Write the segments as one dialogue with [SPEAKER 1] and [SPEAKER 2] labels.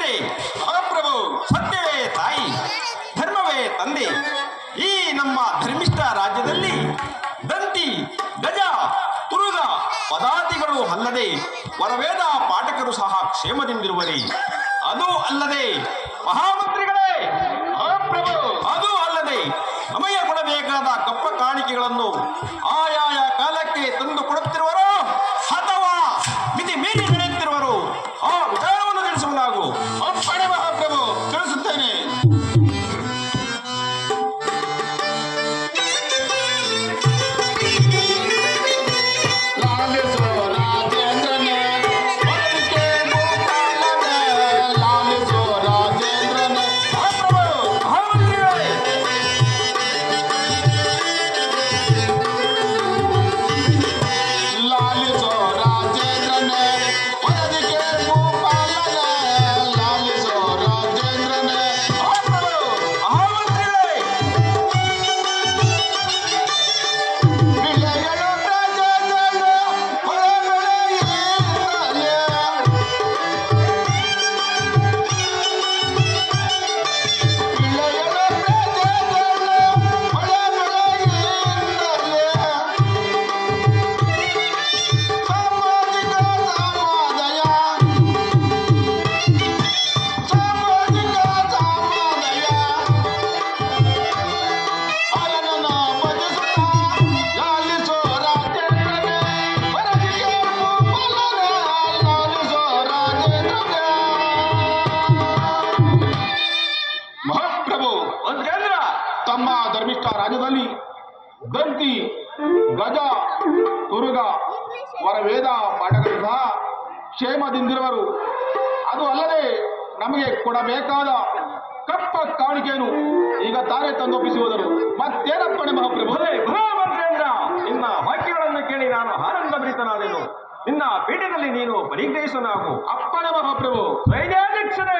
[SPEAKER 1] ಮಹಾಮಂತ್ರಿಗಳೇ, ಮಹಾಪ್ರಭು, ಸತ್ಯವೇ ತಾಯಿ, ಧರ್ಮವೇ ತಂದೆ. ಈ ನಮ್ಮ ಧರ್ಮಿಷ್ಠ ರಾಜ್ಯದಲ್ಲಿ ದಂತಿ, ಗಜ, ತುರುಗ, ಪದಾತಿಗಳು ಅಲ್ಲದೆ ವರವೇದ ಪಾಠಕರು ಸಹ ಕ್ಷೇಮದಿಂದಿರುವರಿ. ಅದು ಅಲ್ಲದೆ ಮಹಾಮಂತ್ರಿಗಳೇ, ಮಹಾಪ್ರಭು, ಅದು ಅಲ್ಲದೆ ನಮಗೆ ಕೊಡಬೇಕಾದ ಕಪ್ಪ ಕಾಣಿಕೆಗಳನ್ನು ಆಯಾಯ ಕಾಲಕ್ಕೆ ತಂದು ಕೊಡುತ್ತಿರುವರು ಅಥವಾ ಮಿತಿ ಮೀರಿ ನಡೆಯುತ್ತಿರುವರು, ಆ ವಿಚಾರವನ್ನು ತಿಳಿಸುವನಾಗು. ಅಪ್ಪಣೆ ಮಹಾಪ್ರಭು, ತಿಳಿಸುತ್ತೇನೆ. ತಮ್ಮ ಧರ್ಮಿಷ್ಠ ರಾಜ್ಯದಲ್ಲಿ ದಂತಿ, ಗಜ, ತುರುಗ, ವರವೇದ ಪಾಠಗಳು ಸಹ ಕ್ಷೇಮದಿಂದಿರುವರು. ಅದು ಅಲ್ಲದೆ ನಮಗೆ ಕೊಡಬೇಕಾದ ಕಪ್ಪ ಕಾಣಿಕೆಯನ್ನು ಈಗ ತಾನೇ ತಂದೊಪ್ಪಿಸುವುದರು. ಮತ್ತೇನಪ್ಪಣೆ ಮಹಾಪ್ರಭು?
[SPEAKER 2] ಮಹಾಮಂತ್ರೇಂದ್ರ, ನಿನ್ನ ವಾಕ್ಯಗಳನ್ನು ಕೇಳಿ ನಾನು ಆನಂದಭರಿತನಾದೆನು. ನಿನ್ನ ಪೀಠದಲ್ಲಿ ನೀನು ಪರಿಗ್ರಹಿಸನಾಗು.
[SPEAKER 1] ಅಪ್ಪಣೆ ಮಹಾಪ್ರಭು.
[SPEAKER 2] ಸೈನ್ಯಾಧ್ಯಕ್ಷರೇ,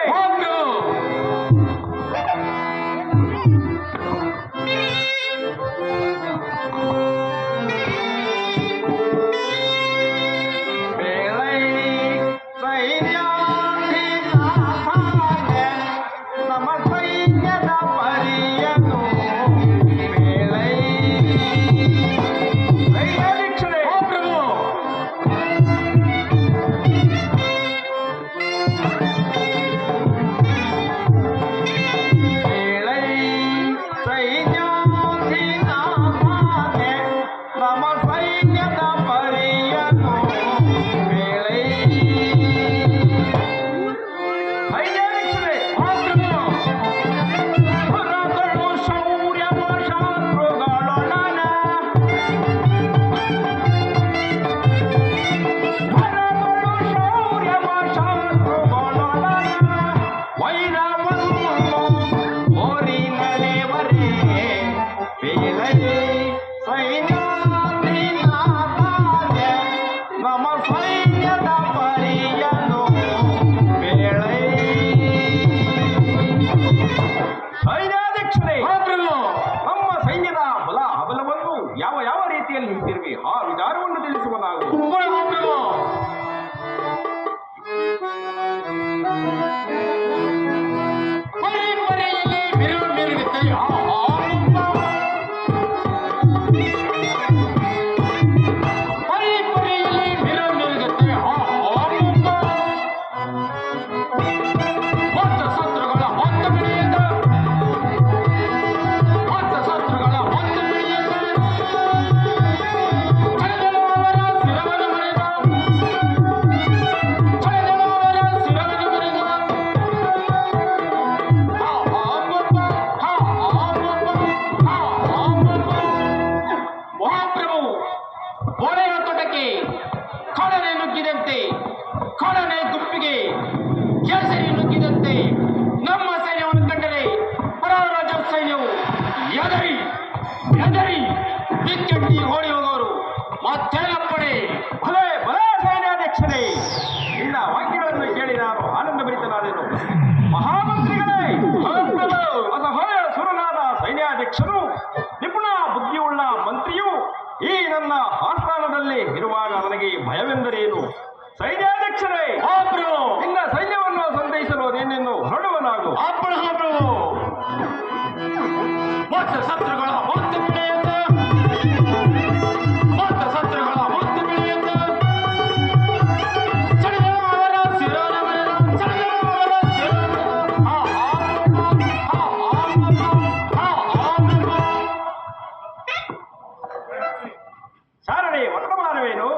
[SPEAKER 2] ಯಾವ ರೀತಿಯಲ್ಲಿ ನಿಂತಿರುವೆ ಆ ವಿಚಾರವನ್ನು ತಿಳಿಸುವ ನಾವು.
[SPEAKER 1] ಕಡನೆ ನುಗ್ಗಿದಂತೆ, ಕಡನೆ ಗುಪ್ಪಿಗೆ ಕೇಸರಿ ನುಗ್ಗಿದಂತೆ ನಮ್ಮ ಸೈನ್ಯವನ್ನು ಕಂಡರೆ ಪರಾರಾಜ ಸೈನ್ಯವು ಎದರಿ ಎದರಿ ದಿಕ್ಕಂಡಿ ಓಡಿ ಹೋಗೋರು. ಮತ್ತೇನಪ್ಪಣೆ?
[SPEAKER 2] ಭಲೇ ಭಲೇ ಸೈನ್ಯಾಧ್ಯಕ್ಷರೇ, ನಿನ್ನ ವಾಕ್ಯಗಳನ್ನು ಕೇಳಿ ನಾನು ಆನಂದಭರಿತನಾದೆನು. ಮಹಾಮಂತ್ರಿಗಳೇ, ಅಸಹಾಯ ಸುರನಾದ ಸೈನ್ಯಾಧ್ಯಕ್ಷರು, ನಿಪುಣ ಬುದ್ಧಿಯುಳ್ಳ ಮಂತ್ರಿಯು ಈ ನನ್ನ ಆಸ್ಥಾನದಲ್ಲಿ ಇರುವಾಗ ನನಗೆ ಭಯವೆಂದರೇನು? ಸೈನ್ಯಾಧ್ಯಕ್ಷರೇ, ನಿನ್ನ ಸೈನ್ಯವನ್ನು ಸಂತೈಸಲು ನಿನ್ನನ್ನು ಹೊರಡುವನಾಗು.
[SPEAKER 1] ಅಪ್ಪಣ ಪ್ರಭು ಮೊತ್ತ ಶತ್ರುಗಳ ಮುತ್ತು ಬಿಳಿಯಂತ ಮೊತ್ತ ಶತ್ರುಗಳ ಮುತ್ತು ಬಿಳಿಯಂತ ಚಳಿದವರ ಶಿರೋರವರ ಚಳಿದವರ ಶಿರೋರವರ
[SPEAKER 2] ಸಾರಣೆ ವರ್ತಮಾನವೇನು?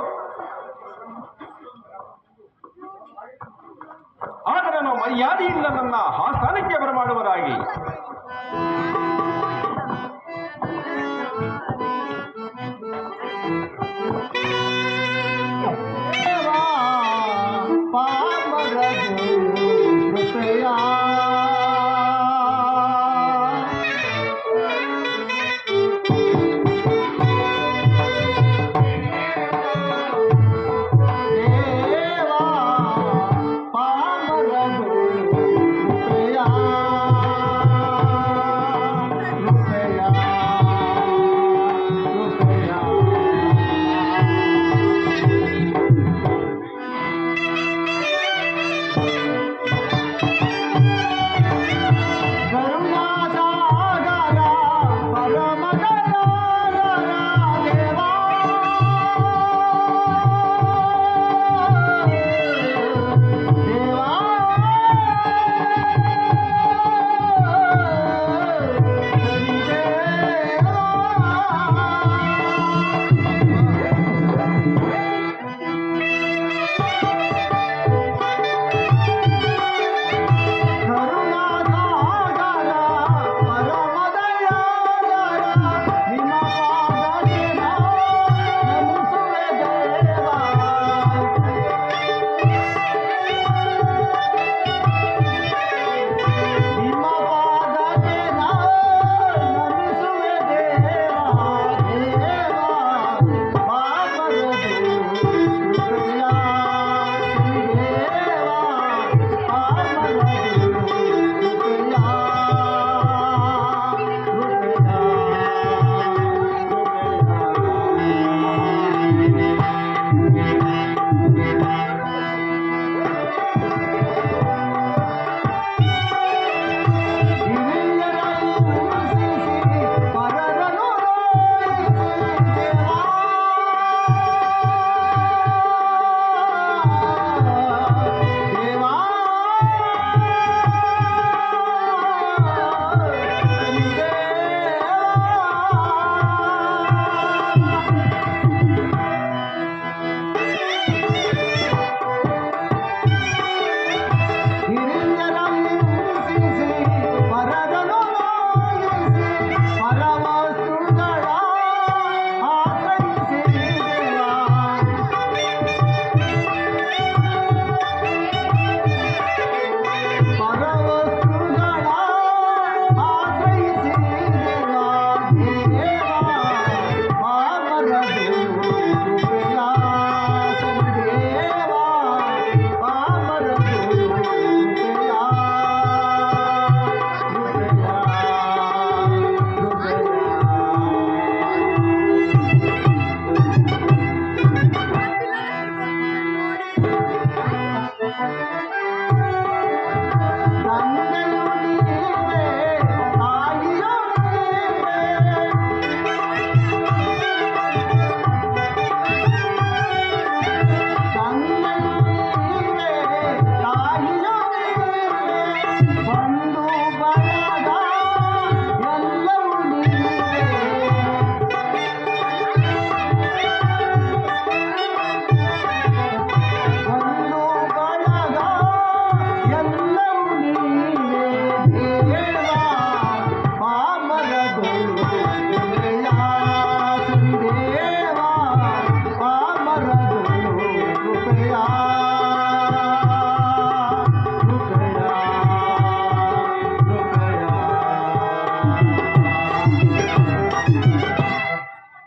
[SPEAKER 2] ಆತನನ್ನು ಮರ್ಯಾದೆಯಿಂದ ನನ್ನ ಆಸ್ಥಾನಕ್ಕೆ ಬರಮಾಡುವರಾಗಿ.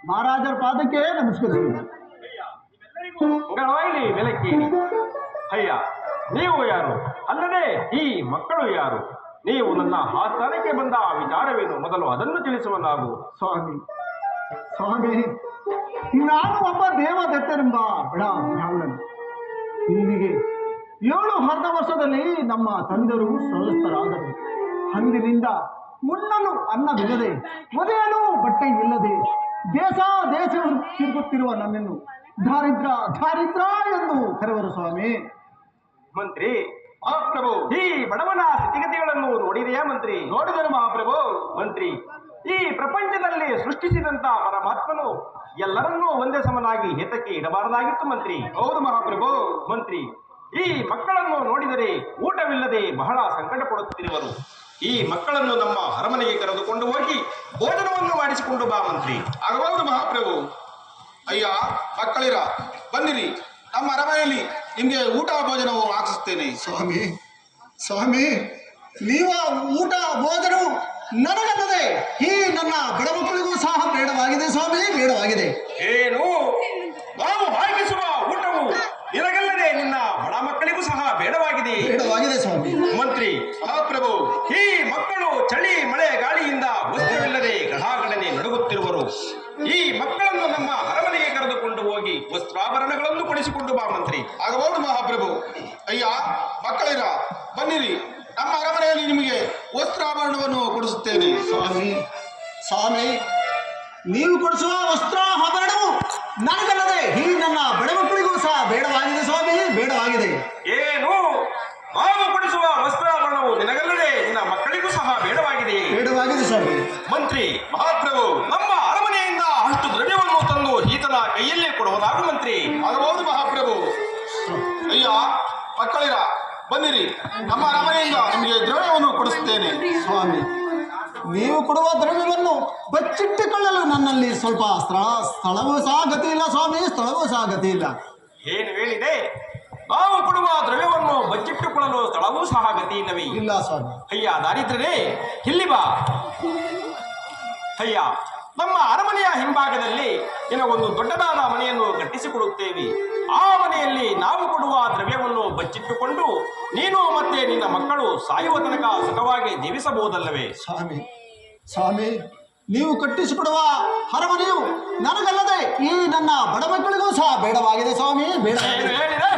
[SPEAKER 3] ಮಹಾರಾಜರ ಪಾದಕ್ಕೆ ನಮಸ್ಕರಿಸುವುದು.
[SPEAKER 2] ಗಣವಾಯಿಲಿ ಬೆಲಕ್ಕೇರಿ. ಅಯ್ಯ, ನೀವು ಯಾರು? ಅಲ್ಲದೆ ಈ ಮಕ್ಕಳು ಯಾರು? ನೀವು ನನ್ನ ಆಸ್ಥಾನಕ್ಕೆ ಬಂದ ವಿಚಾರವೇನು? ಮೊದಲು ಅದನ್ನು ತಿಳಿಸುವನಾಗು.
[SPEAKER 3] ಸ್ವಾಮಿ ಸ್ವಾಮಿ, ನಾನು ಒಬ್ಬ ದೇವದತ್ತನೆಂಬ ಬ್ರಾಹ್ಮಣನು. 7 ಅರ್ಧ ವರ್ಷದಲ್ಲಿ ನಮ್ಮ ತಂದೆಯರು ಸ್ವಸ್ಥರಾದರು. ಅಂದಿನಿಂದ ಉಣ್ಣಲು ಅನ್ನವಿಲ್ಲದೆ, ಒದೆಯಲು ಬಟ್ಟೆ ಇಲ್ಲದೆ ದೇಶ ತಿರುಗುತ್ತಿರುವ ನನ್ನನ್ನು ದಾರಿದ್ರ ದಾರಿದ್ರ ಎಂದು ಕರೆವರು ಸ್ವಾಮಿ.
[SPEAKER 2] ಮಂತ್ರಿ,
[SPEAKER 4] ಮಹಾಪ್ರಭು,
[SPEAKER 2] ಈ ಬಡವನ ಸ್ಥಿತಿಗತಿಗಳನ್ನು ನೋಡಿದೆಯಾ ಮಂತ್ರಿ?
[SPEAKER 4] ನೋಡಿದರು ಮಹಾಪ್ರಭು.
[SPEAKER 2] ಮಂತ್ರಿ, ಈ ಪ್ರಪಂಚದಲ್ಲಿ ಸೃಷ್ಟಿಸಿದಂತ ಪರಮಾತ್ಮನು ಎಲ್ಲರನ್ನೂ ಒಂದೇ ಸಮನಾಗಿ ಹಿತಕ್ಕೆ ಇಡಬಾರದಾಗಿತ್ತು ಮಂತ್ರಿ.
[SPEAKER 4] ಹೌದು ಮಹಾಪ್ರಭು.
[SPEAKER 2] ಮಂತ್ರಿ, ಈ ಮಕ್ಕಳನ್ನು ನೋಡಿದರೆ ಊಟವಿಲ್ಲದೆ ಬಹಳ ಸಂಕಟ ಪಡುತ್ತಿರುವರು. ಈ ಮಕ್ಕಳನ್ನು ನಮ್ಮ ಅರಮನೆಗೆ ಕರೆದುಕೊಂಡು ಹೋಗಿ ಭೋಜನವನ್ನು ಮಾಡಿಸಿಕೊಂಡು ಬಾ ಮಂತ್ರಿ.
[SPEAKER 4] ಆಗಬಹುದು ಮಹಾಪ್ರಭು. ಅಯ್ಯ ಮಕ್ಕಳಿರ, ಬನ್ನಿರಿ, ನಮ್ಮ ಅರಮನೆಯಲ್ಲಿ ನಿಮಗೆ ಊಟ ಭೋಜನವು ಹಾಕಿಸುತ್ತೇನೆ.
[SPEAKER 3] ಸ್ವಾಮಿ ಸ್ವಾಮಿ, ನೀವ ಊಟ ಭೋಜನ ನನಗಲ್ಲದೆ ಈ ನನ್ನ ಬಡ ಮಕ್ಕಳಿಗೂ ಸಹ ಬೇಡವಾಗಿದೆ ಸ್ವಾಮಿ, ಬೇಡವಾಗಿದೆ.
[SPEAKER 2] ಏನು, ನಾವು ಹಾಕಿಸುವ ಊಟವು ನಿನಗಲ್ಲದೆ ನಿನ್ನ ಬಡ ಮಕ್ಕಳಿಗೂ ಸಹ ಬೇಡವಾಗಿದೆ?
[SPEAKER 3] ಬೇಡವಾಗಿದೆ ಸ್ವಾಮಿ.
[SPEAKER 2] ಮಂತ್ರಿ,
[SPEAKER 4] ಮಹಾಪ್ರಭು,
[SPEAKER 2] ಈ ಮಕ್ಕಳು ಚಳಿ ಮಳೆ ಗಾಳಿಯಿಂದ ವಸ್ತ್ರವಿಲ್ಲದೆ ಗಡಾಗಡನೆ ನಡುಗುತ್ತಿರುವರು. ಈ ಮಕ್ಕಳನ್ನು ನಮ್ಮ ಅರಮನೆಗೆ ಕರೆದುಕೊಂಡು ಹೋಗಿ ವಸ್ತ್ರಾಭರಣಗಳನ್ನು ಕೊಡಿಸಿಕೊಂಡು ಬಾ ಮಂತ್ರಿ.
[SPEAKER 4] ಆಗಬಹುದು ಮಹಾಪ್ರಭು. ಅಯ್ಯ ಮಕ್ಕಳಿರ, ಬನ್ನಿರಿ, ನಮ್ಮ ಅರಮನೆಯಲ್ಲಿ ನಿಮಗೆ ವಸ್ತ್ರಾಭರಣವನ್ನು ಕೊಡಿಸುತ್ತೇನೆ.
[SPEAKER 3] ಸ್ವಾಮಿ ಸ್ವಾಮಿ, ನೀವು ಕೊಡಿಸುವ ವಸ್ತ್ರಾಭರಣವು ನನಗಲ್ಲದೆ ಈ ನನ್ನ ಬಡ ಮಕ್ಕಳಿಗೂ ಸಹ ಬೇಡವಾಗಿದೆ ಸ್ವಾಮಿ, ಬೇಡವಾಗಿದೆ.
[SPEAKER 2] ಏನು, ನಾವು ಕೊಡಿಸುವ ವಸ್ತ್ರಾಭರಣವು ನಿನಗಲ್ಲದೆ ನಿನ್ನ ಮಕ್ಕಳಿಗೂ ಸಹ ಬೇಡವಾಗಿದೆ?
[SPEAKER 3] ಬೇಡವಾಗಿದೆ ಸ್ವಾಮಿ.
[SPEAKER 2] ಮಂತ್ರಿ,
[SPEAKER 4] ಮಹಾಪ್ರಭು,
[SPEAKER 2] ನಮ್ಮ ಅರಮನೆಯಿಂದ ಅಷ್ಟು ದ್ರವ್ಯವನ್ನು ತಂದು ಈತನ ಕೈಯಲ್ಲೇ ಕೊಡುವುದಾಗು ಮಂತ್ರಿ.
[SPEAKER 4] ಆಗಬಹುದು ಮಹಾಪ್ರಭು. ಅಯ್ಯ ಮಕ್ಕಳಿರ, ಬನ್ನಿರಿ, ನಮ್ಮ ಅರಮನೆಯಿಂದ ನಿಮಗೆ ದ್ರವ್ಯವನ್ನು ಕೊಡಿಸುತ್ತೇನೆ.
[SPEAKER 3] ಸ್ವಾಮಿ, ನೀವು ಕೊಡುವ ದ್ರವ್ಯವನ್ನು ಬಚ್ಚಿಟ್ಟುಕೊಳ್ಳಲು ನನ್ನಲ್ಲಿ ಸ್ವಲ್ಪ ಸ್ಥಳವೂ ಸಹ ಗತಿ ಇಲ್ಲ ಸ್ವಾಮಿ, ಸ್ಥಳವೂ ಸಹ ಗತಿ ಇಲ್ಲ.
[SPEAKER 2] ಏನು ಹೇಳಿದೆ? ನಾವು ಕೊಡುವ ದ್ರವ್ಯವನ್ನು ಬಚ್ಚಿಟ್ಟುಕೊಳ್ಳಲು ಸ್ಥಳವೂ ಸಹ ಗತಿ ಇಲ್ಲವೇ?
[SPEAKER 3] ಇಲ್ಲ ಸ್ವಾಮಿ.
[SPEAKER 2] ಅಯ್ಯ ದಾರಿದ್ರರೇ, ಇಲ್ಲಿ ಬಾ. ಅಯ್ಯ, ನಮ್ಮ ಅರಮನೆಯ ಹಿಂಭಾಗದಲ್ಲಿ ನಿನಗೊಂದು ದೊಡ್ಡದಾದ ಮನೆಯನ್ನು ಕಟ್ಟಿಸಿಕೊಡುತ್ತೇವೆ. ಆ ಮನೆಯಲ್ಲಿ ನಾವು ಕೊಡುವ ದ್ರವ್ಯವನ್ನು ಬಚ್ಚಿಟ್ಟುಕೊಂಡು ನೀನು ಮತ್ತೆ ನಿನ್ನ ಮಕ್ಕಳು ಸಾಯುವ ತನಕ ಸುಖವಾಗಿ ಜೀವಿಸಬಹುದಲ್ಲವೇ?
[SPEAKER 3] ಸ್ವಾಮಿ ಸ್ವಾಮಿ, ನೀವು ಕಟ್ಟಿಸಿಕೊಡುವ ಅರಮನೆಯು ನನಗಲ್ಲದೆ ಈ ನನ್ನ ಬಡ ಮಕ್ಕಳಿಗೂ ಸಹ ಬೇಡವಾಗಿದೆ ಸ್ವಾಮಿ,
[SPEAKER 2] ಏನು
[SPEAKER 3] ಬೇಡವಾಗಿದೆ.
[SPEAKER 2] ಹೇಳಿದೆ?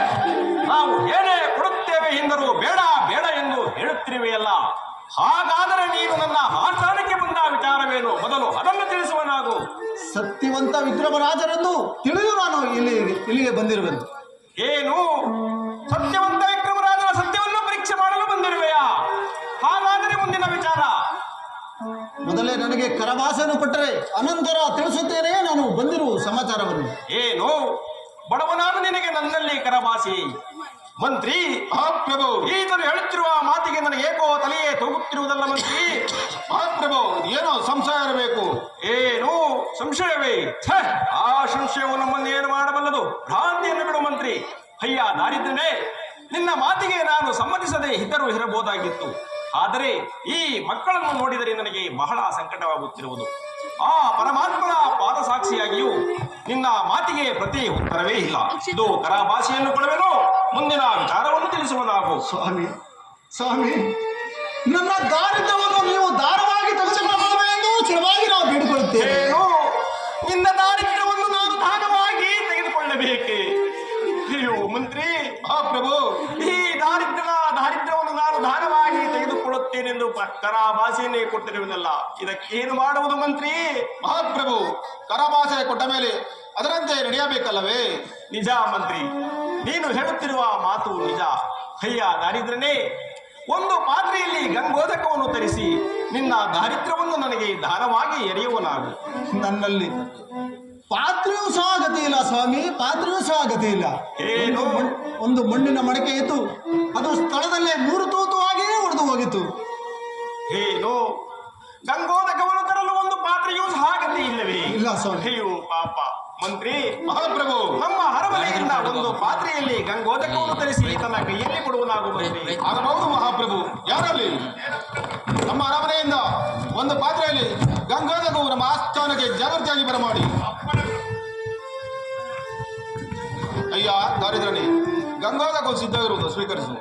[SPEAKER 2] ನಾವು ಏನೇ ಕೊಡುತ್ತೇವೆ ಎಂದರೂ ಬೇಡ ಬೇಡ ಎಂದು ಹೇಳುತ್ತಿರುವೆಯಲ್ಲ. ಹಾಗಾದರೆ ನೀನು ನನ್ನ ಆಸ್ಥಾನಕ್ಕೆ ಬಂದ ವಿಚಾರವೇನು? ಮೊದಲು ಅದನ್ನು ತಿಳಿಸುವ ನಾವು.
[SPEAKER 3] ಸತ್ಯವಂತ ವಿಕ್ರಮರಾಜರೆಂದು ತಿಳಿದು ನಾನು ಇಲ್ಲಿಗೆ ಬಂದಿರುವೆನು.
[SPEAKER 2] ಏನು, ಸತ್ಯವಂತ ವಿಕ್ರಮರಾಜನ ಸತ್ಯವನ್ನು ಪರೀಕ್ಷೆ ಮಾಡಲು ಬಂದಿರುವೆಯಾ? ಹಾಗಾದರೆ ಮುಂದಿನ ವಿಚಾರ.
[SPEAKER 3] ಮೊದಲೇ ನನಗೆ ಕರಭಾಷೆಯನ್ನು ಕೊಟ್ಟರೆ ಅನಂತರ ತಿಳಿಸುತ್ತೇನೆ ನಾನು ಬಂದಿರುವ ಸಮಾಚಾರವನ್ನು.
[SPEAKER 2] ಏನು, ಬಡವನಾದ ನಿನಗೆ ನನ್ನಲ್ಲಿ ಕರಭಾಷೆ? ಮಂತ್ರಿ,
[SPEAKER 4] ಮಹಾಪ್ರಭು,
[SPEAKER 2] ಈತನು ಹೇಳುತ್ತಿರುವ ಮಾತಿಗೆ ನನಗೆ ಏಕೋ ತಲೆಯೇ ತೂಗುತ್ತಿರುವುದಲ್ಲ ಮಂತ್ರಿ.
[SPEAKER 4] ಮಹಾಪ್ರಭು, ಏನೋ ಸಂಶಯ ಇರಬೇಕು.
[SPEAKER 2] ಏನು ಸಂಶಯವೇ? ಛೆ, ಆ ಸಂಶಯವು ನಮ್ಮನ್ನು ಏನು ಮಾಡಬಲ್ಲದು? ಭ್ರಾಂತಿಯನ್ನು ಬಿಡು ಮಂತ್ರಿ. ಅಯ್ಯ ದಾರಿದ್ರನೇ, ನಿನ್ನ ಮಾತಿಗೆ ನಾನು ಸಮ್ಮತಿಸದೆ ಇದ್ದರೂ ಇರಬಹುದಾಗಿತ್ತು. ಆದರೆ ಈ ಮಕ್ಕಳನ್ನು ನೋಡಿದರೆ ನನಗೆ ಬಹಳ ಸಂಕಟವಾಗುತ್ತಿರುವುದು. ಆ ಪರಮಾತ್ಮನ ಪಾದ ಸಾಕ್ಷಿಯಾಗಿಯೂ ನಿನ್ನ ಮಾತಿಗೆ ಪ್ರತಿ ಉತ್ತರವೇ ಇಲ್ಲ. ಇದು ಕರಾಭಾಷೆಯನ್ನು ಕೊಡುವೆನೋ? ಮುಂದಿನ ವಿಚಾರವನ್ನು ತಿಳಿಸುವ ನಾವು.
[SPEAKER 3] ಸ್ವಾಮಿ ಸ್ವಾಮಿ, ನನ್ನ ದಾರಿದ್ರ್ಯವನ್ನು ನೀವು ದಾರವಾಗಿ ತೆಗೆದುಕೊಳ್ಳಬೇಕೆಂದು ಚಿರವಾಗಿ ನಾವು ಬೇಡಿಕೊಳ್ಳುತ್ತೇವೆ.
[SPEAKER 2] ಏನು, ನಿನ್ನ ದಾರಿದ್ರ್ಯವನ್ನು ನಾನು ದಾನವಾಗಿ ತೆಗೆದುಕೊಳ್ಳಬೇಕೆ? ಅಯ್ಯೋ ಮಂತ್ರಿ,
[SPEAKER 4] ಮಹಾಪ್ರಭು,
[SPEAKER 2] ಈ ದಾರಿದ್ರ್ಯವನ್ನು ನಾನು ದಾನವಾಗಿ ತೆಗೆದುಕೊಳ್ಳುತ್ತೇನೆಂದು ಕರಾಭಾಷೆಯನ್ನೇ ಕೊಟ್ಟಿರುವುದಲ್ಲ. ಇದಕ್ಕೇನು ಮಾಡುವುದು ಮಂತ್ರಿ?
[SPEAKER 4] ಮಹಾಪ್ರಭು, ಕರಭಾಷೆ ಕೊಟ್ಟ ಮೇಲೆ ಅದರಂತೆ ನಡೆಯಬೇಕಲ್ಲವೇ?
[SPEAKER 2] ನಿಜ ಮಂತ್ರಿ, ನೀನು ಹೇಳುತ್ತಿರುವ ಮಾತು ನಿಜ. ಅಯ್ಯ ದಾರಿದ್ರನೇ, ಒಂದು ಪಾತ್ರೆಯಲ್ಲಿ ಗಂಗೋದಕವನ್ನು ತರಿಸಿ ನಿನ್ನ ದಾರಿದ್ರ್ಯವನ್ನು ನನಗೆ ದಾನವಾಗಿ ಎರೆಯುವ ನಾವು.
[SPEAKER 3] ನನ್ನಲ್ಲಿ ಪಾತ್ರೆಯೂ ಸಹ ಗತಿ ಇಲ್ಲ ಸ್ವಾಮಿ, ಪಾತ್ರೆಯೂ ಸಹ ಗತಿ ಇಲ್ಲ.
[SPEAKER 2] ಏನು?
[SPEAKER 3] ಒಂದು ಮಣ್ಣಿನ ಮಡಕೆ ಇತ್ತು, ಅದು ಸ್ಥಳದಲ್ಲೇ 3 ತೂತುವಾಗಿ ಒಡೆದು ಹೋಗಿತ್ತು.
[SPEAKER 2] ಏನು, ಗಂಗೋದಕವನ್ನು ತರಲು ಒಂದು ಪಾತ್ರೆಯೂ ಸಹ ಗತಿ ಇಲ್ಲವೇ?
[SPEAKER 3] ಇಲ್ಲ ಸ್ವಾಮಿ.
[SPEAKER 2] ಅಯ್ಯೋ ಪಾಪ ಮಂತ್ರಿ.
[SPEAKER 4] ಮಹಾಪ್ರಭು,
[SPEAKER 2] ನಮ್ಮ ಅರಮನೆಯಿಂದ ಒಂದು ಪಾತ್ರೆಯಲ್ಲಿ ಗಂಗೋದಕವನ್ನು ತರಿಸಿ ತನ್ನ ಕೈಯಲ್ಲಿ ಕೊಡುವನಾಗು ಮಂತ್ರಿ.
[SPEAKER 4] ಆಗಬಹುದು ಮಹಾಪ್ರಭು. ಯಾರಲ್ಲಿ ನಮ್ಮ ಅರಮನೆಯಿಂದ ಒಂದು ಪಾತ್ರೆಯಲ್ಲಿ ಗಂಗಾಧಕವು ನಮ್ಮ ಆಸ್ಥಾನಕ್ಕೆ ಜಾಗೃತಿಯಾಗಿ ಬರಮಾಡಿ. ಅಯ್ಯ ದಾರಿದ್ರನೇ, ಗಂಗಾಧಕವು ಸಿದ್ಧವಿರುವುದು ಸ್ವೀಕರಿಸು.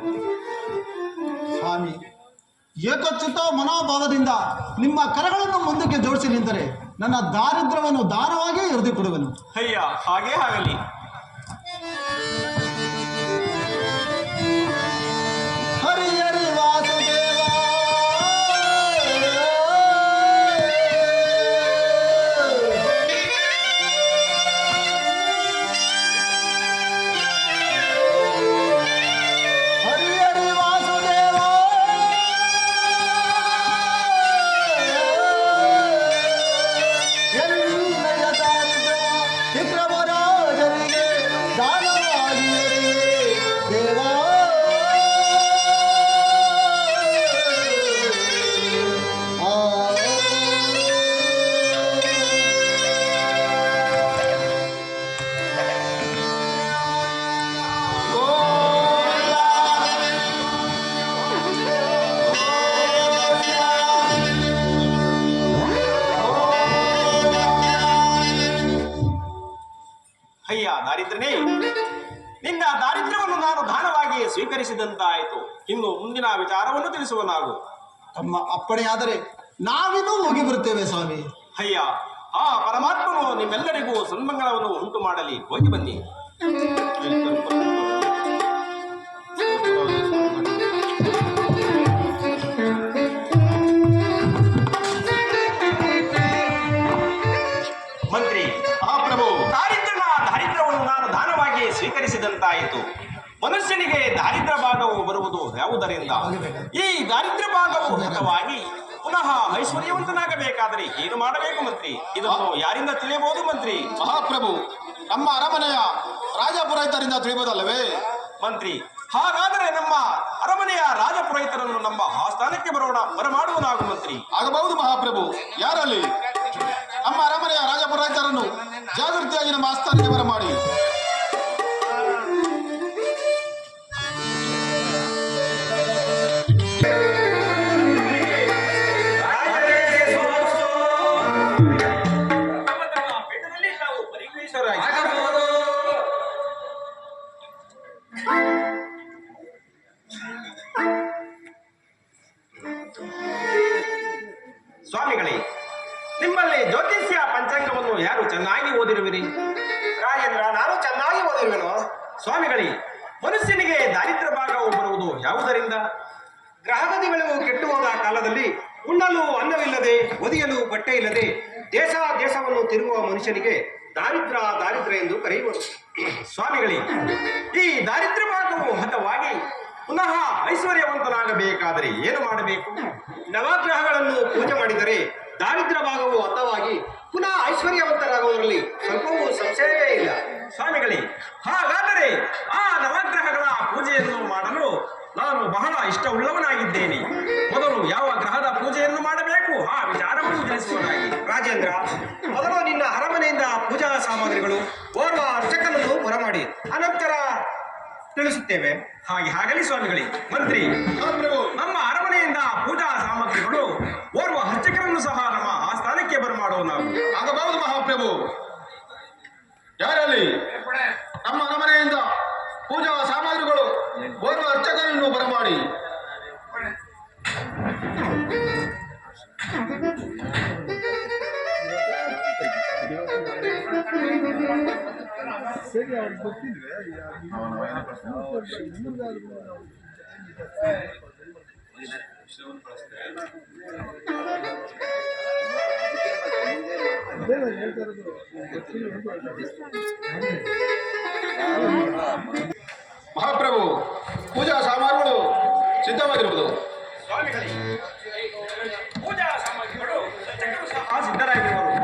[SPEAKER 3] ಸ್ವಾಮಿ, ಏಕಚಿತ್ತ ಮನೋಭಾವದಿಂದ ನಿಮ್ಮ ಕರಗಳನ್ನು ಮುಂದಕ್ಕೆ ಜೋಡಿಸಿ ನಿಂತರೆ ನನ್ನ ದಾರಿದ್ರ್ಯವನ್ನು ದಾನವಾಗಿ ಎರೆದು ಕೊಡುವೆನು.
[SPEAKER 2] ಅಯ್ಯ ಹಾಗೇ ಆಗಲಿ. ಸ್ವೀಕರಿಸಿದಂತಾಯಿತು. ಇನ್ನು ಮುಂದಿನ ವಿಚಾರವನ್ನು ತಿಳಿಸುವ ನಾವು.
[SPEAKER 3] ತಮ್ಮ ಅಪ್ಪಣೆಯಾದರೆ ನಾವಿನ್ನೂ ಹೋಗಿ ಬರುತ್ತೇವೆ ಸ್ವಾಮಿ.
[SPEAKER 2] ಅಯ್ಯ, ಆ ಪರಮಾತ್ಮನು ನಿಮ್ಮೆಲ್ಲರಿಗೂ ಸನ್ಮಂಗಳವನ್ನು ಉಂಟು ಮಾಡಲಿ. ಹೋಗಿ ಬನ್ನಿ. ಮಂತ್ರಿ,
[SPEAKER 4] ಮಹಾಪ್ರಭು,
[SPEAKER 2] ದಾರಿದ್ರ್ಯವನ್ನು ನಾನು ದಾನವಾಗಿ ಸ್ವೀಕರಿಸಿದಂತಾಯಿತು. ಮನುಷ್ಯನಿಗೆ ದಾರಿದ್ರ್ಯ ಭಾಗವು ಬರುವುದು ಯಾವುದರಿಂದ? ಈ ದಾರಿದ್ರ್ಯ ಭಾಗವು ಹಿತವಾಗಿ ಪುನಃ ಐಶ್ವರ್ಯವಂತನಾಗಬೇಕಾದರೆ ಏನು ಮಾಡಬೇಕು ಮಂತ್ರಿ? ಇದನ್ನು ಯಾರಿಂದ ತಿಳಿಯಬಹುದು ಮಂತ್ರಿ?
[SPEAKER 4] ಮಹಾಪ್ರಭು, ನಮ್ಮ ಅರಮನೆಯ ರಾಜಪುರೋಹಿತರಿಂದ ತಿಳಿಬಹುದಲ್ಲವೇ?
[SPEAKER 2] ಮಂತ್ರಿ, ಹಾಗಾದರೆ ನಮ್ಮ ಅರಮನೆಯ ರಾಜಪುರೋಹಿತರನ್ನು ನಮ್ಮ ಆಸ್ಥಾನಕ್ಕೆ ಬರಮಾಡುವನಾಗು ಮಂತ್ರಿ.
[SPEAKER 4] ಆಗಬಹುದು ಮಹಾಪ್ರಭು. ಯಾರಲ್ಲಿ? ನಮ್ಮ ಅರಮನೆಯ ರಾಜಪುರೋಹಿತರನ್ನು ಜಾಗೃತಿಯಾಗಿ ನಮ್ಮ ಆಸ್ಥಾನಕ್ಕೆ ಬರಮಾಡಿ.
[SPEAKER 2] ಸ್ವಾಮಿಗಳೇ, ನಿಮ್ಮಲ್ಲಿ ಜ್ಯೋತಿಷ್ಯ ಪಂಚಾಂಗವನ್ನು ಯಾರು ಚೆನ್ನಾಗಿ ಓದಿರುವಿರಿ?
[SPEAKER 5] ರಾಜೇಂದ್ರ, ನಾನು ಚೆನ್ನಾಗಿ ಓದಿರುವೆನು.
[SPEAKER 2] ಸ್ವಾಮಿಗಳೇ, ಮನುಷ್ಯನಿಗೆ ದಾರಿದ್ರ್ಯ ಭಾಗವು ಬರುವುದು ಯಾವುದರಿಂದ?
[SPEAKER 5] ಗ್ರಹಗತಿಗಳು ಕೆಟ್ಟು ಹೋದ ಕಾಲದಲ್ಲಿ ಉಣ್ಣಲು ಅನ್ನವಿಲ್ಲದೆ, ಒದಿಯಲು ಬಟ್ಟೆ ಇಲ್ಲದೆ ದೇಶವನ್ನು ತಿರುಗುವ ಮನುಷ್ಯನಿಗೆ ದಾರಿದ್ರ್ಯ ಎಂದು ಕರೆಯುವರು.
[SPEAKER 2] ಸ್ವಾಮಿಗಳೇ, ಈ ದಾರಿದ್ರ್ಯ ಭಾಗವು ಹತವಾಗಿ ಪುನಃ ಐಶ್ವರ್ಯವಂತನಾಗಬೇಕಾದರೆ ಏನು ಮಾಡಬೇಕು?
[SPEAKER 5] ನವಗ್ರಹಗಳನ್ನು ಪೂಜೆ ಮಾಡಿದರೆ ದಾರಿದ್ರ್ಯ ಭಾಗವು ಹತವಾಗಿ ಪುನಃ ಐಶ್ವರ್ಯವಂತರಾಗುವುದರಲ್ಲಿ ಸ್ವಲ್ಪವೂ ಸಂಶಯವೇ ಇಲ್ಲ.
[SPEAKER 2] ಸ್ವಾಮಿಗಳೇ, ಹಾಗಾದರೆ ಆ ನವಗ್ರಹಗಳ ಪೂಜೆಯನ್ನು ಮಾಡಲು ನಾನು ಬಹಳ ಇಷ್ಟವುಳ್ಳವನಾಗಿದ್ದೇನೆ. ಮೊದಲು ಯಾವ ಗ್ರಹದ ಪೂಜೆಯನ್ನು ಮಾಡಬೇಕು ಆ ವಿಚಾರವನ್ನು ತಿಳಿಸುವನಾಗಿ.
[SPEAKER 5] ರಾಜೇಂದ್ರ, ಮೊದಲು ನಿನ್ನ ಅರಮನೆಯಿಂದ ಪೂಜಾ ಸಾಮಗ್ರಿಗಳು, ಓರ್ವ ಅರ್ಚಕನನ್ನು ಬರಮಾಡಿ, ಅನಂತರ ತಿಳಿಸುತ್ತೇವೆ.
[SPEAKER 2] ಆಗಲಿ ಸ್ವಾಮಿಗಳೇ. ಮಂತ್ರಿ, ನಮ್ಮ ಅರಮನೆಯಿಂದ ಪೂಜಾ ಸಾಮಗ್ರಿಗಳು, ಓರ್ವ ಅರ್ಚಕರನ್ನು ಸಹ ನಮ್ಮ ಆಸ್ಥಾನಕ್ಕೆ ಬರಮಾಡುವ ನಾವು.
[SPEAKER 4] ಆಗಬಹುದು ಮಹಾಪ್ರಭು. ಯಾರಲ್ಲಿ? ನಮ್ಮ ಅರಮನೆಯಿಂದ ಪೂಜಾ ಸಾಮಗ್ರಿಗಳು, ಓರ್ವ ಅರ್ಚಕರನ್ನು ಬರಮಾಡಿ. ಮಹಾಪ್ರಭು, ಪೂಜಾ ಸಾಮಗ್ರಿಗಳು ಸಿದ್ಧವಾಗಿರುವುದು.
[SPEAKER 2] ಸ್ವಾಮಿಗಳೇ, ಪೂಜಾ ಸಾಮಗ್ರಿಗಳು ಅರ್ಚಕರು ಸಹ ಸಿದ್ಧರಾಗಿರುವರು.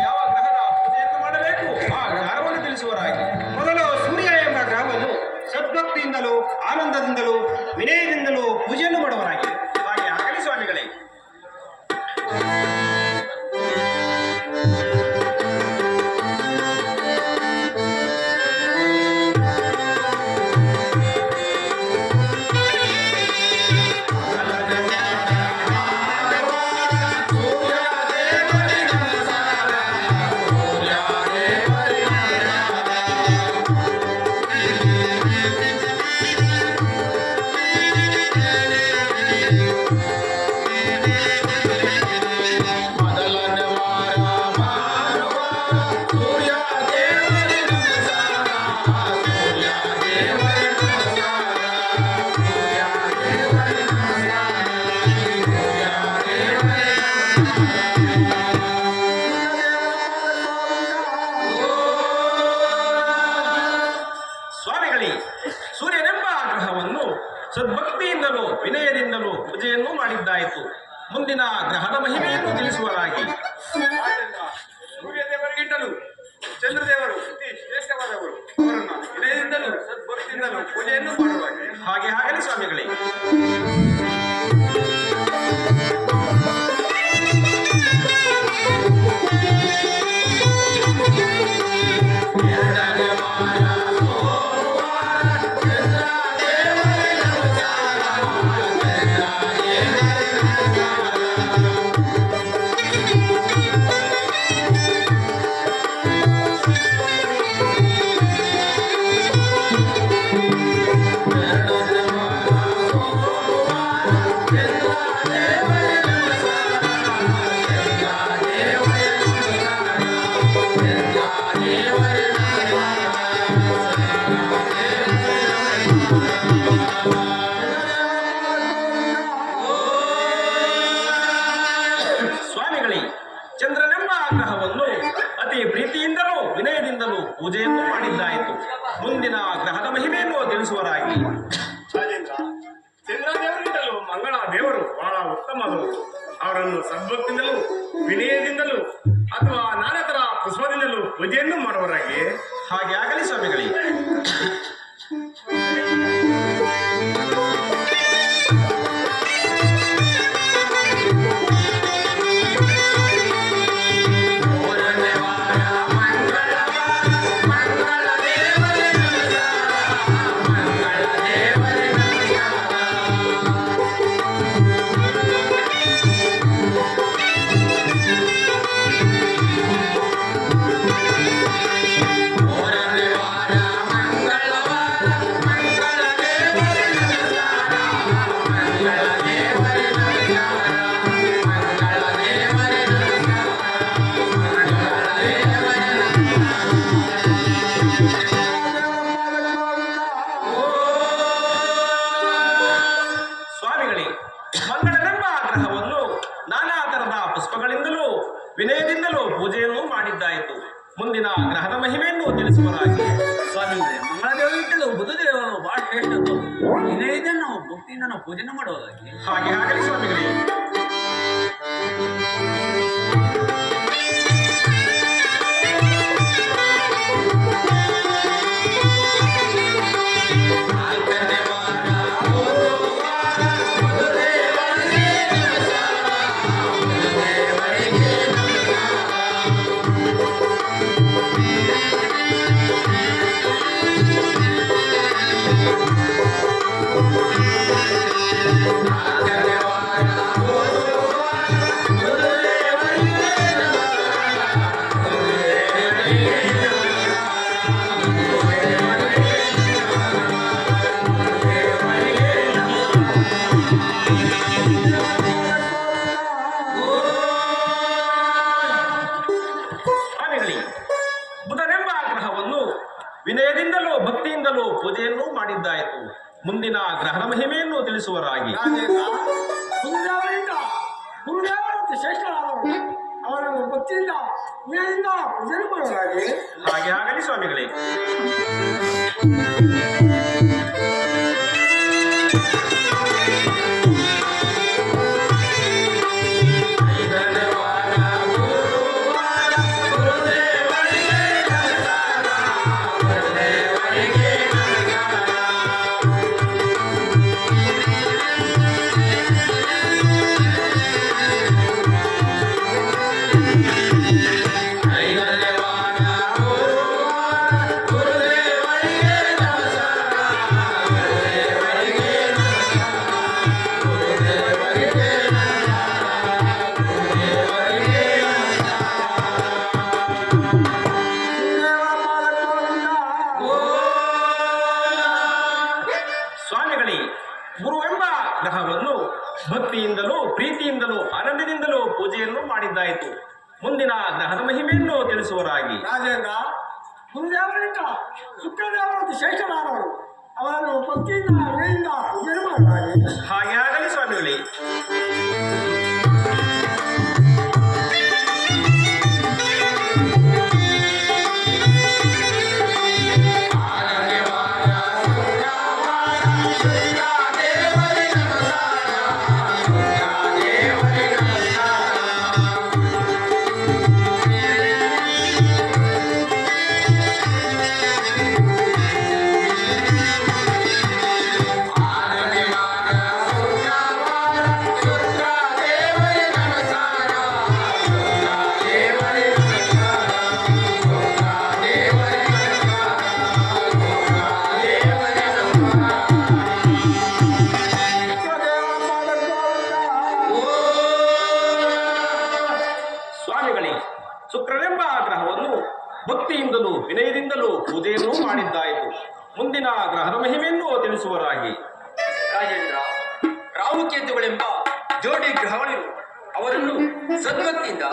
[SPEAKER 2] ಯಾವ ಗ್ರಹದ ಪೂಜೆಯನ್ನು ಮಾಡಬೇಕು ಆ ವಿಚಾರವನ್ನು ತಿಳಿಸುವರಾಗಿ.
[SPEAKER 5] ಮೊದಲು ಸೂರ್ಯ ಎಂಬ ಗ್ರಹವನ್ನು ಸದ್ಭಕ್ತಿಯಿಂದಲೂ ಆನಂದದಿಂದಲೂ ವಿನಯದಿಂದಲೂ ಪೂಜೆಯನ್ನು ಮಾಡುವರಾಗಿ.
[SPEAKER 2] ಹಾಗೆ ಆಗಲಿ ಸ್ವಾಮಿಗಳೇ. ಸ್ವಾಮಿಗಳೇ, ಸೂರ್ಯನೆಂಬ ಗ್ರಹವನ್ನು ಸದ್ಭಕ್ತಿಯಿಂದಲೂ ವಿನಯದಿಂದಲೂ ಪೂಜೆಯನ್ನು ಮಾಡಿದ್ದಾಯಿತು. ಮುಂದಿನ ಗ್ರಹದ ಮಹಿಮೆಯನ್ನು ತಿಳಿಸುವರಾಗಿ.
[SPEAKER 1] ಸೂರ್ಯದೇವರಿಗಿಂತಲೂ ಚಂದ್ರದೇವರು ಅತಿ ಶ್ರೇಷ್ಠವಾದವರು. ಅವರನ್ನು ವಿನಯದಿಂದಲೂ ಸದ್ಭಕ್ತಿಯಿಂದಲೂ ಪೂಜೆಯನ್ನು ಮಾಡುವಾಗೆ.
[SPEAKER 2] ಹಾಗೆ ಆಗಲಿ ಸ್ವಾಮಿಗಳೇ.
[SPEAKER 1] ಮಾಡಬಹುದು. ಅವರನ್ನು ಸದ್ಭಕ್ತಿಯಿಂದಲೂ ವಿನಯದಿಂದಲೂ ಅಥವಾ ನಾನಾ ತರ ಪುಷ್ಪದಿಂದಲೂ ಪೂಜೆಯನ್ನು ಮಾಡುವವರಾಗಿ.
[SPEAKER 2] ಹಾಗೆ ಆಗಲಿ ಸ್ವಾಮಿಗಳೇ. ಮಂಗಳವೆಂಬ ಗ್ರಹವನ್ನು ನಾನಾ ತರದ ಪುಷ್ಪಗಳಿಂದಲೂ ವಿನಯದಿಂದಲೂ ಪೂಜೆಯನ್ನು ಮಾಡಿದ್ದಾಯಿತು. ಮುಂದಿನ ಗ್ರಹದ ಮಹಿಮೆಯನ್ನು ತಿಳಿಸುವರಾಗಿ.
[SPEAKER 6] ಸ್ವಾಮಿಗಳೇ, ಮಂಗಳದೇವರಿಗಿಂತಲೂ ಬುಧದೇವರು ಬಹಳ ಶ್ರೇಷ್ಠರು. ವಿನಯದಿಂದ ನಾವು ಭಕ್ತಿಯಿಂದ ನಾವು ಪೂಜೆನ ಮಾಡುವುದಾಗಿ.
[SPEAKER 2] ಹಾಗೆ ಆಗಲಿ ಸ್ವಾಮಿಗಳೇ. ಬುಧನೆಂಬ ಗ್ರಹವನ್ನು ವಿನಯದಿಂದಲೂ ಭಕ್ತಿಯಿಂದಲೂ ಪೂಜೆಯನ್ನು ಮಾಡಿದ್ದಾಯಿತು. ಮುಂದಿನ ಗ್ರಹದ ಮಹಿಮೆಯನ್ನು ತಿಳಿಸುವರಾಗಿ.
[SPEAKER 7] ಅವರನ್ನು ಭಕ್ತಿಯಿಂದ ವಿನಯದಿಂದ ಪೂಜೆ ಮಾಡುವರಾಗಿ.
[SPEAKER 2] ಹಾಗೆ ಆಗಲಿ ಸ್ವಾಮಿಗಳೇ. ಸ್ವಾಮಿಗಳೇ, ಗುರುವೆಂಬ ಗ್ರಹವನ್ನು ಭಕ್ತಿಯಿಂದಲೂ ಪ್ರೀತಿಯಿಂದಲೂ ಆನಂದದಿಂದಲೂ ಪೂಜೆಯನ್ನು ಮಾಡಿದ್ದಾಯಿತು. ಮುಂದಿನ ಗ್ರಹದ ಮಹಿಮೆಯನ್ನು ತಿಳಿಸುವರಾಗಿ.
[SPEAKER 7] ರಾಜೇಂದ್ರ, ಗುರುದೇವರಿಂದ ಶುಕ್ರದೇವರು ಶ್ರೇಷ್ಠರಾದವರು. ಅವರನ್ನು ಭಕ್ತಿಯಿಂದ ವಿನಯದಿಂದ ಪೂಜೆ ಮಾಡುವರಾಗಿ.
[SPEAKER 2] ಹಾಗೆ ಆಗಲಿ ಸ್ವಾಮಿಗಳೇ. ಶುಕ್ರನೆಂಬ ಗ್ರಹವನ್ನು ಭಕ್ತಿಯಿಂದಲೂ ವಿನಯದಿಂದಲೂ ಪೂಜೆಯನ್ನು ಮಾಡಿದ್ದಾಯಿತು. ಮುಂದಿನ ಗ್ರಹದ ಮಹಿಮೆಯನ್ನು ತಿಳಿಸುವರಾಗಿ.
[SPEAKER 6] ರಾಜೇಂದ್ರ, ರಾಹುಕೇತುಗಳೆಂಬ ಜೋಡಿ ಗ್ರಹಗಳಿರು. ಅವರನ್ನು ಸದ್ಭಕ್ತಿಯಿಂದ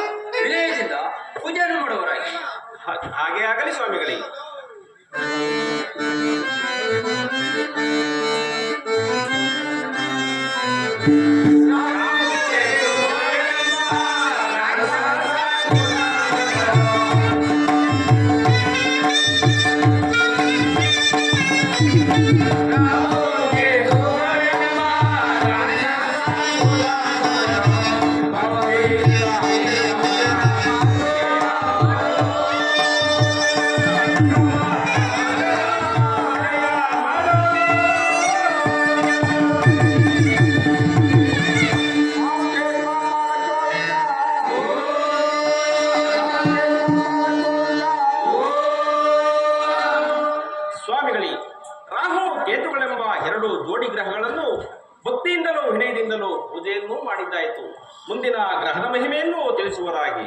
[SPEAKER 6] ವಿನಯದಿಂದ ಪೂಜೆಯನ್ನು ಮಾಡುವರಾಗಿ.
[SPEAKER 2] ಹಾಗೆ ಆಗಲಿ ಸ್ವಾಮಿಗಳೇ. ಭಕ್ತಿಯಿಂದಲೂ ಪೂಜೆಯನ್ನು ಮಾಡಿದ್ದಾಯಿತು. ಮುಂದಿನ ಗ್ರಹದ ಮಹಿಮೆಯನ್ನು ತಿಳಿಸುವರಾಗಿ.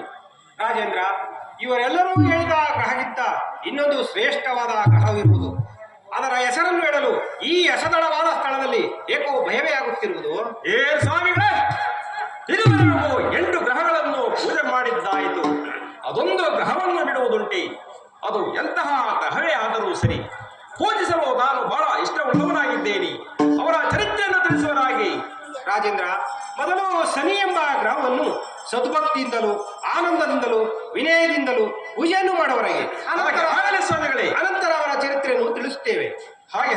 [SPEAKER 5] ರಾಜೇಂದ್ರ, ಇವರೆಲ್ಲರೂ ಹೇಳಿದ ಗ್ರಹಕ್ಕಿಂತ ಇನ್ನೊಂದು ಶ್ರೇಷ್ಠವಾದ ಗ್ರಹವಿರುವುದು. ಅದರ ಹೆಸರನ್ನು ಹೇಳಲು ಈ ಹೆಸದಳವಾದ ಸ್ಥಳದಲ್ಲಿ ಏಕೋ ಭಯವೇ ಆಗುತ್ತಿರುವುದು.
[SPEAKER 2] ಏ ಸ್ವಾಮಿಗಳೇ, ಇದುವರೆಗೂ 8 ಗ್ರಹಗಳನ್ನು ಪೂಜೆ ಮಾಡಿದ್ದಾಯಿತು. ಅದೊಂದು ಗ್ರಹವನ್ನು ಬಿಡುವುದುಂಟೆ. ಅದು ಎಂತಹ ಗ್ರಹವೇ ಆದರೂ ಸರಿ, ಪೂಜಿಸಲು ನಾನು ಬಹಳ ಇಷ್ಟವುಳ್ಳವನಾಗಿದ್ದೇನೆ. ಅವರ ಚರಿತ್ರೆಯನ್ನು ತಿಳಿಸುವರಾಗಿ.
[SPEAKER 5] ರಾಜೇಂದ್ರ, ಮೊದಲು ಶನಿ ಎಂಬ ಗ್ರಹವನ್ನು ಸದ್ಭಕ್ತಿಯಿಂದಲೂ ಆನಂದದಿಂದಲೂ ವಿನಯದಿಂದಲೂ ಪೂಜೆಯನ್ನು ಮಾಡುವವರೆಗೆ
[SPEAKER 2] ಆಗಲಿ ಸ್ವಾಮಿಗಳೇ.
[SPEAKER 5] ಅನಂತರ ಅವರ ಚರಿತ್ರೆಯನ್ನು ತಿಳಿಸುತ್ತೇವೆ.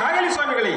[SPEAKER 2] ಹಾಗಲಿ ಸ್ವಾಮಿಗಳೇ.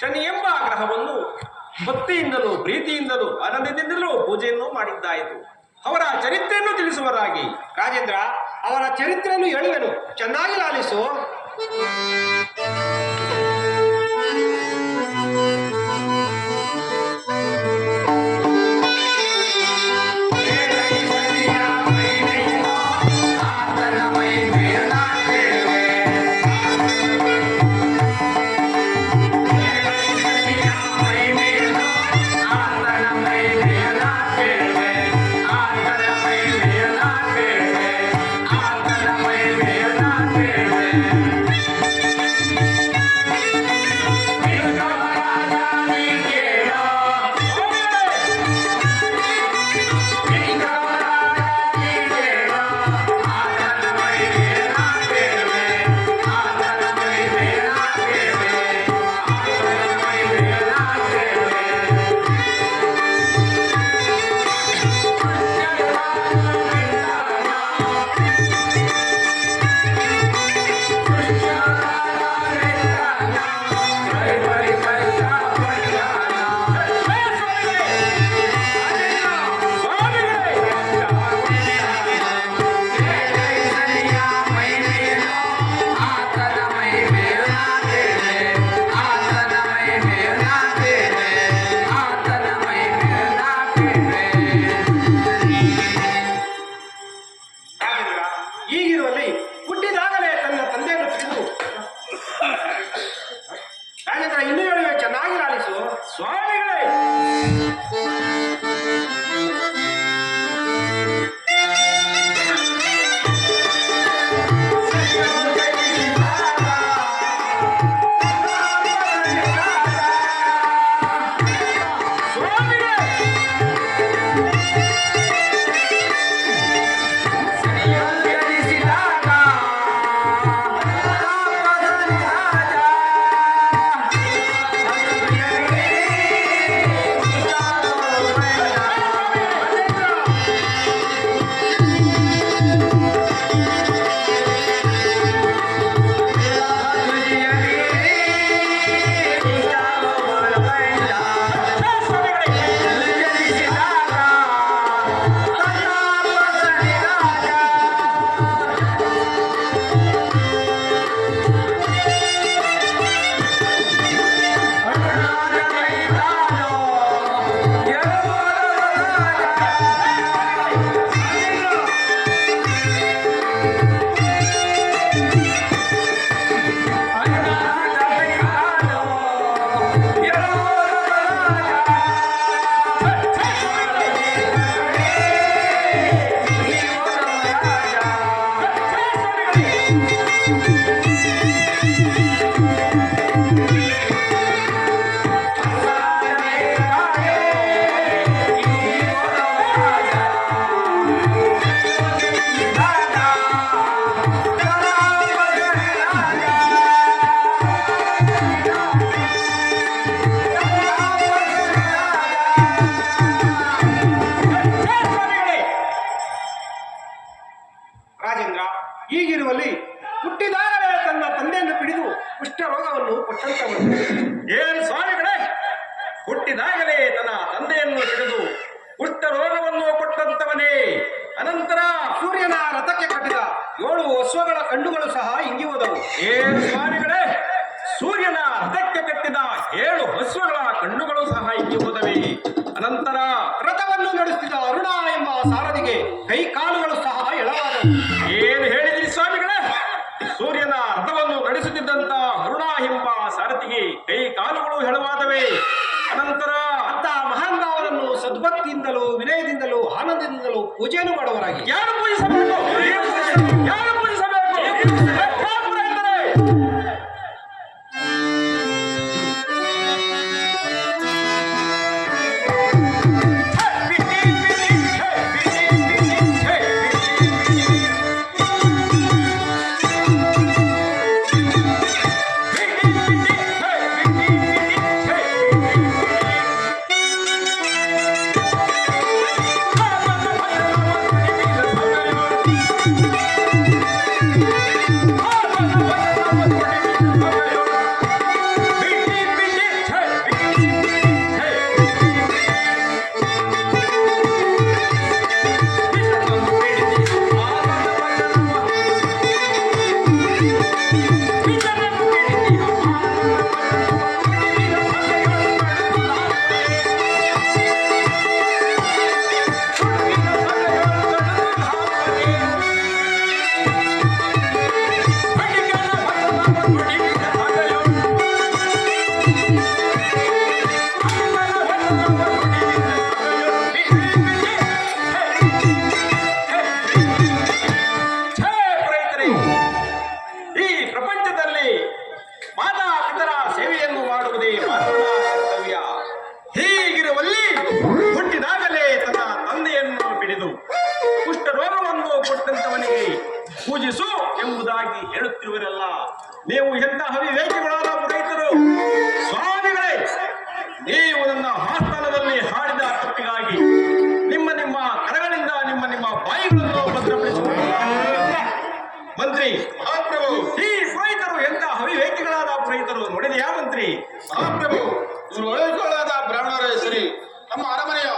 [SPEAKER 2] ಶನಿ ಎಂಬ ಗ್ರಹವನ್ನು ಭಕ್ತಿಯಿಂದಲೂ ಪ್ರೀತಿಯಿಂದಲೂ ಆನಂದದಿಂದಲೂ ಪೂಜೆಯನ್ನು ಮಾಡಿದ್ದಾಯಿತು. ಅವರ ಚರಿತ್ರೆಯನ್ನು ತಿಳಿಸುವರಾಗಿ.
[SPEAKER 5] ರಾಜೇಂದ್ರ, ಅವರ ಚರಿತ್ರೆಯನ್ನು ಹೇಳುವೆನು, ಚೆನ್ನಾಗಿ ಲಾಲಿಸು. ಈಗಿರುವಲ್ಲಿ ಹುಟ್ಟಿದಾಗಲೇ ತನ್ನ ತಂದೆಯನ್ನು ತಿಳಿದು ರಾಜೇಂದ್ರ ಇನ್ನೂ ಹೇಳುವೆ, ಚೆನ್ನಾಗಿ ಲಾಲಿಸು.
[SPEAKER 2] ಸ್ವಾಮಿಗಳೇ,
[SPEAKER 6] ಸನಿಯು ಜನಿಸಿದಾಗ
[SPEAKER 5] ರಾಜೇಂದ್ರ, ಈಗಿರುವಲ್ಲಿ ಹುಟ್ಟಿದಾಗಲೇ ತನ್ನ ತಂದೆಯನ್ನು ಹಿಡಿದು ಕುಷ್ಠರೋಗವನ್ನು ಕೊಟ್ಟಂತವನು.
[SPEAKER 2] ಏನು ಸ್ವಾಮಿಗಳೇ, ಹುಟ್ಟಿದಾಗಲೇ ತನ್ನ ತಂದೆಯನ್ನು ಹಿಡಿದು ಕುಷ್ಠರೋಗವನ್ನು ಕೊಟ್ಟಂತವನೇ. ಅನಂತರ
[SPEAKER 5] ಸೂರ್ಯನ ರಥಕ್ಕೆ ಕಟ್ಟಿದ 7 ಅಶ್ವಗಳ ಕಣ್ಣುಗಳು ಸಹ ಇಂಗಿ ಹೋದವು.
[SPEAKER 2] ಏನು ಸ್ವಾಮಿಗಳೇ, ಸೂರ್ಯನ ರಥಕ್ಕೆ ಕಟ್ಟಿದ 7 ಅಶ್ವಗಳ ಕಣ್ಣುಗಳು ಸಹ ಇಂಗಿ ಹೋದವೆ. ಅನಂತರ
[SPEAKER 5] ರಥವನ್ನು ನಡೆಸುತ್ತಿದ್ದ ಅರುಣ ಎಂಬ ಸಾರಥಿಗೆ ಕೈ ಕಾಲುಗಳು ಸಹ ಎಳವಾದವು.
[SPEAKER 2] ಏನು ಹೇಳಿದಿರಿ ಸ್ವಾಮಿಗಳೇ? ಸೂರ್ಯನ ರಥವನ್ನು ನಡೆಸುತ್ತಿದ್ದಂತ ಅರುಣ ಎಂಬ ಸಾರಥಿಗೆ ಕೈ ಕಾಲುಗಳು ಹೆಳವಾದವೆ. ಅನಂತರ
[SPEAKER 5] ಅಂತ ಮಹಾನ್ ಭಾವನನ್ನು ಸದ್ಭಕ್ತಿಯಿಂದಲೂ ವಿನಯದಿಂದಲೂ ಆನಂದದಿಂದಲೂ ಪೂಜೆಯನ್ನು ಮಾಡುವರಾಗಿ.
[SPEAKER 2] ಯಾರು ಪೂಜಿಸಬೇಕು? ಯಾರು ಪೂಜಿಸಬೇಕು? ಠಾಕೂರ ಎಂದರೆ ಪೂಜಿಸು ಎಂಬುದಾಗಿ ಹೇಳುತ್ತಿರುವರಲ್ಲ. ನೀವು ಎಂತ ಅವಿವೇಕಿಗಳಾದ ರೈತರು ಸ್ವಾಮಿಗಳೇ, ನೀವು ನನ್ನ ಆಸ್ಥಾನದಲ್ಲಿ ಹಾಡಿದ ತಪ್ಪಿಗಾಗಿ ನಿಮ್ಮ ನಿಮ್ಮ ಕರಗಳಿಂದ ನಿಮ್ಮ ಬಾಯಿಗಳನ್ನು ಭದ್ರಪಡಿಸಿಕೊಳ್ಳ. ಮಂತ್ರಿ ಮಹಾಪ್ರಭು, ಈ ಪುರೋಹಿತರು ಎಂತ ಅವಿವೇಕಿಗಳಾದ ಪುರೋಹಿತರು ನೋಡಿದೆಯಾ ಮಂತ್ರಿ?
[SPEAKER 4] ಮಹಾಪ್ರಭು, ಇವರು ಒಳ್ಳೆಗಳಾದ ಬ್ರಾಹ್ಮಣರ ಹೆಸರಿ ನಮ್ಮ ಅರಮನೆಯ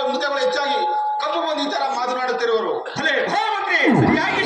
[SPEAKER 4] ಮುದಿಗಳು ಹೆಚ್ಚಾಗಿ ಕಪ್ಪು ಮಂದಿ ತರ ಮಾತನಾಡುತ್ತಿರುವರು.
[SPEAKER 2] ಅಲೆ ಮಂತ್ರಿ, ಸರಿಯಾಗಿ